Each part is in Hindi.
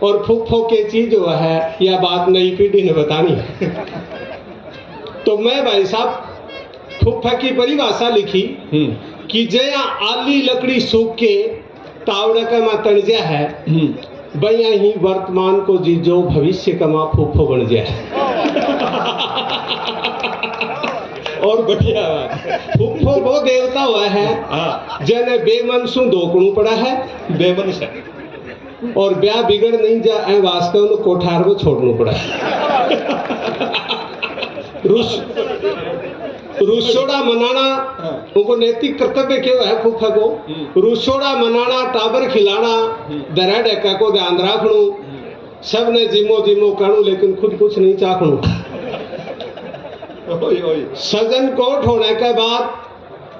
और फुफ्फो के चीज जो है यह बात नई पीढ़ी ने बतानी है। तो मैं भाई साहब फुफ्फा की परिभाषा लिखी कि जया आली लकड़ी सूख के तावड़ा का मा तणजा है, बया ही वर्तमान को जीजो भविष्य का मा फुफ्फो बन जाए। और बढ़िया फुफ्फो वो देवता हुआ है जने बेमनसू धोकणू पड़ा है, बेमन से और ब्याह बिगड़ नहीं जाए वास्तव में कोठार को छोड़ना पड़ा है। रुसोड़ा मनाना उनको नैतिक कर्तव्य क्यों है फुफ्फा को? रुसोड़ा मनाना, टाबर खिलाना, दरा डेका को ध्यान रखणू, सब ने जिमो जिमो करूं लेकिन खुद कुछ नहीं चाखणू। सजन कोट होने के बाद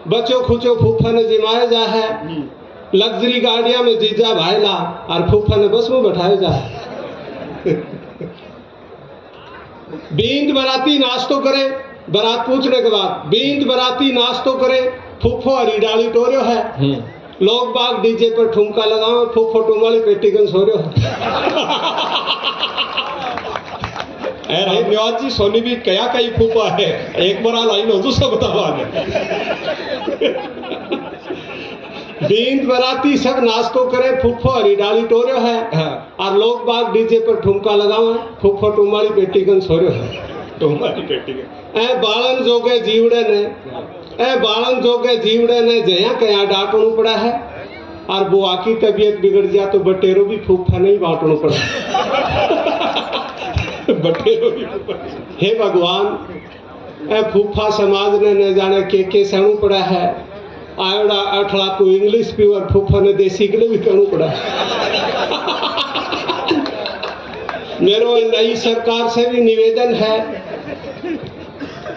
बच्चों खुचो फुफ्फा ने जिमाया जा है, लग्जरी गाड़ियां में जीजा भाईला और फुफ्फा ने बस में बैठाया जा है। बींद बराती नाश्तो करे, बारात पूछने के बाद बींद बराती नाश्तो करे, फुफ्फो हरी डाली टोरियो है, लोग बाग डीजे पर ठुमका लगाओ, फुफ्फो टुमाली पेटीगन सो रहे हो। निवाज जी सोनी भी क्या कई फूफा है, एक बार लाइन हो तो सब बतावा। बींद बराती सब नाश्तो करे, फुफ्फो हरी डाली टोरियो है और लोग बाग डीजे पर ठुमका लगाओ, फुफ्फो टुमाली पेटीगन सो रहे हो। टुमाली पेटीगन ए बालन जोगे जीवड़े ने, ए बालन जोगे जीवड़े ने जया कया डांटणू पड़ा है और बुआ की तबीयत बिगड़ जा तो बटेरो भी फुफ्फा नहीं बांटणू पड़ा। बटेरो भी हे भगवान ए फुफ्फा समाज ने न जाने के सहणू पड़ा है, आयोड़ा अठला को इंग्लिश प्योर फुफ्फा ने देसी के लिए भी कहणू पड़ा है। मेरो नई सरकार से भी निवेदन है,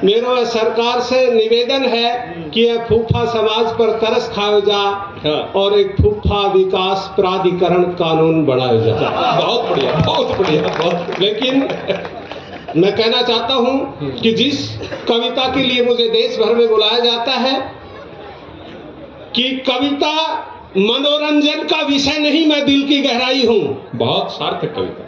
मेरा सरकार से निवेदन है कि यह फुफ्फा समाज पर तरस खाया जा और एक फुफ्फा विकास प्राधिकरण कानून बनाया जा। बहुत बढ़िया, बहुत बढ़िया, बहुत। लेकिन मैं कहना चाहता हूं कि जिस कविता के लिए मुझे देश भर में बुलाया जाता है कि कविता मनोरंजन का विषय नहीं, मैं दिल की गहराई हूं। बहुत सार्थक कविता।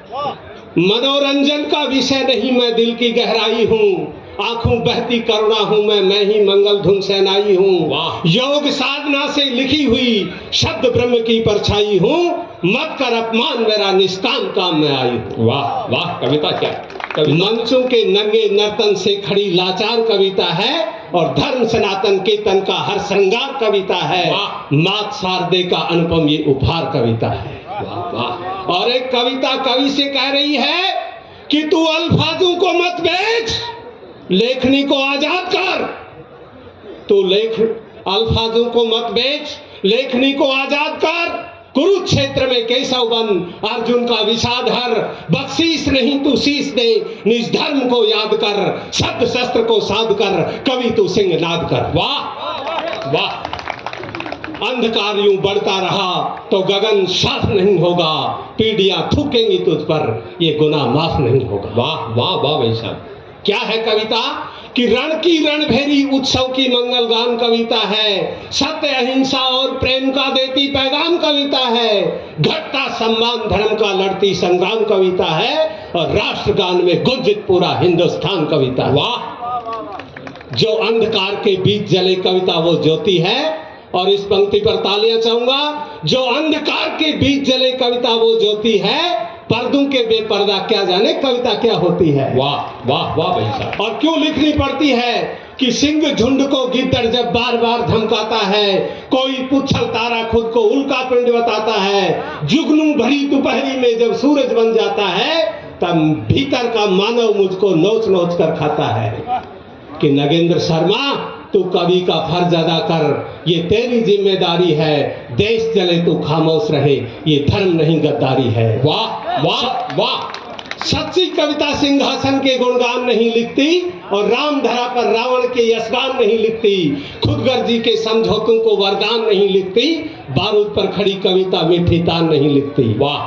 मनोरंजन का विषय नहीं, मैं दिल की गहराई हूं। आंखों बहती करुणा हूं मैं ही मंगल धुन सेनाई हूं। योग साधना से लिखी हुई शब्द ब्रह्म की परछाई हूं। मत कर अपमान मेरा निष्काम काम में आई हूं। वाह वाह, कविता क्या मंचों के नंगे नर्तन से खड़ी लाचार कविता है और धर्म सनातन के तन का हर श्रृंगार कविता है। मात शारदे का अनुपम ये उपहार कविता है। वाह वाह। और एक कविता कवि से कह रही है कि तू अल्फाजों को मत बेच, लेखनी को आजाद कर। तो अल्फाजों को मत बेच, लेखनी को आजाद कर। कुरुक्षेत्र में केशव बन, अर्जुन का विषाद हर। बख्शीश नहीं तू शीश दे, निज धर्म को याद कर। शब्द शस्त्र को साध कर, कवि तू सिंह नाद कर। वाह वाह। अंधकार यूं बढ़ता रहा तो गगन साफ नहीं होगा। पीढ़ियां थूकेंगी तुझ पर, ये गुनाह माफ नहीं होगा। वाह वाह वाह भाई साहब। क्या है कविता कि रण की रणभेरी उत्सव की मंगल गान कविता है। सत्य अहिंसा और प्रेम का देती पैगाम कविता है। घटता सम्मान धर्म का लड़ती संग्राम कविता है और राष्ट्रगान में गुंजित पूरा हिंदुस्तान कविता। वाह। जो अंधकार के बीच जले कविता वो ज्योति है। और इस पंक्ति पर तालियां चाहूंगा। जो अंधकार के बीच जले कविता वो ज्योति है। पर्दों के बेपर्दा क्या जाने कविता क्या होती है। वाह वाह वाह भाई साहब। और क्यों लिखनी पड़ती है कि सिंह झुंड को गिद्दड़ जब बार बार धमकाता है, कोई पुच्छल तारा खुद को उल्का पिंड बताता है, जुगनू भरी दोपहरी में जब सूरज बन जाता है, तब भीतर का मानव मुझको नोच नोच कर खाता है। कि नगेंद्र शर्मा तू कवि का फर्ज अदा कर, ये तेरी जिम्मेदारी है। देश चले तू खामोश रहे, ये धर्म नहीं गद्दारी है। वाह वाह वाह। सच्ची कविता सिंहासन के गुणगान नहीं लिखती और राम धरा पर रावण के यशगान नहीं लिखती। खुदगर्जी के समझौतों को वरदान नहीं लिखती। बारूद पर खड़ी कविता मीठी तान नहीं लिखती। वाह।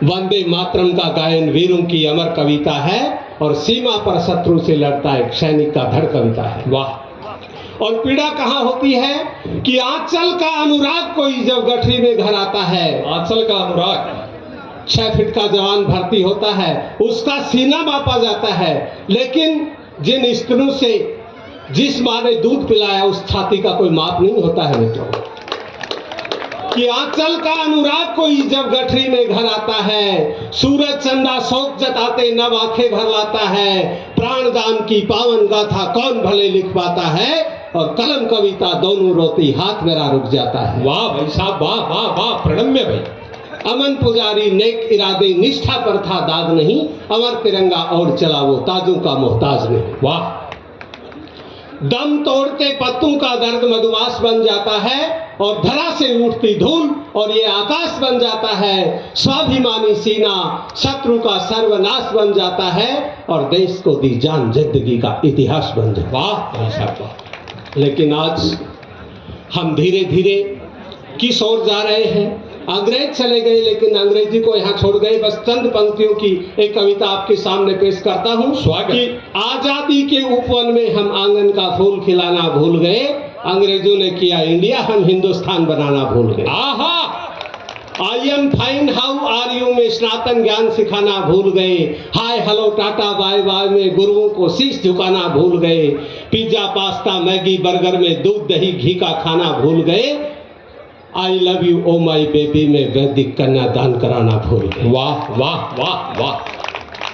वंदे मातरम का गायन वीरों की अमर कविता है और सीमा पर शत्रु से लड़ता एक सैनिक का धड़ कविता है। वाह। और पीड़ा कहाँ होती है कि आंचल का अनुराग कोई जब गठरी में घर आता है। आंचल का अनुराग 6 फीट का जवान भर्ती होता है, उसका सीना मापा जाता है, लेकिन जिन स्त्रियों से जिस माँ ने दूध पिलाया उस छाती का कोई माप नहीं होता है मित्रों। कि आंचल का अनुराग कोई जब गठरी में घर आता है, सूरज चंदा शोक जताते नव आंखें भर लाता है, प्राणदान की पावन गाथा कौन भले लिख पाता है, और कलम कविता दोनों रोती हाथ मेरा रुक जाता है। वाह भाई साहब, वाह वाह वाह, प्रणम्य भाई। अमन पुजारी नेक इरादे निष्ठा पर था दाग नहीं, अमर तिरंगा और चला वो ताजों का मोहताज नहीं। वाह। दम तोड़ते पत्तों का दर्द मधुमास बन जाता है, और धरा से उठती धूल और ये आकाश बन जाता है, स्वाभिमानी सीना शत्रु का सर्वनाश बन जाता है, और देश को दी जान जिंदगी का इतिहास बन जाता है। वाह भाई साहब, वाह। लेकिन आज हम धीरे धीरे किस ओर जा रहे हैं? अंग्रेज चले गए, लेकिन अंग्रेजी को यहाँ छोड़ गए। बस चंद पंक्तियों की एक कविता आपके सामने पेश करता हूँ। स्वागत। कि आजादी के उपवन में हम आंगन का फूल खिलाना भूल गए, अंग्रेजों ने किया इंडिया, हम हिंदुस्तान बनाना भूल गए। आहा। I am fine how are you में स्नातन ज्ञान सिखाना भूल गए, hi hello tata bye bye में गुरुओं को शीश झुकाना भूल गए, पिज्जा पास्ता मैगी बर्गर में दूध दही घी का खाना भूल गए, I love you oh my baby में वैदिक कन्यादान कराना भूल गए। वाह वाह वाह वाह।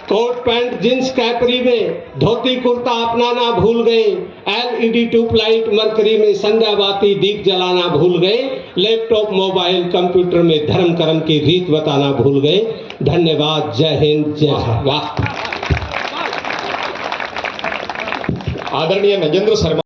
कोट पैंट जींस कैपरी में धोती कुर्ता अपनाना भूल गए, LED ट्यूबलाइट मरकरी में संध्या बाती दीप जलाना भूल गए, लैपटॉप मोबाइल कंप्यूटर में धर्म कर्म की रीत बताना भूल गए। धन्यवाद, जय हिंद, जय भारत। वाह। आदरणीय नजेंद्र शर्मा।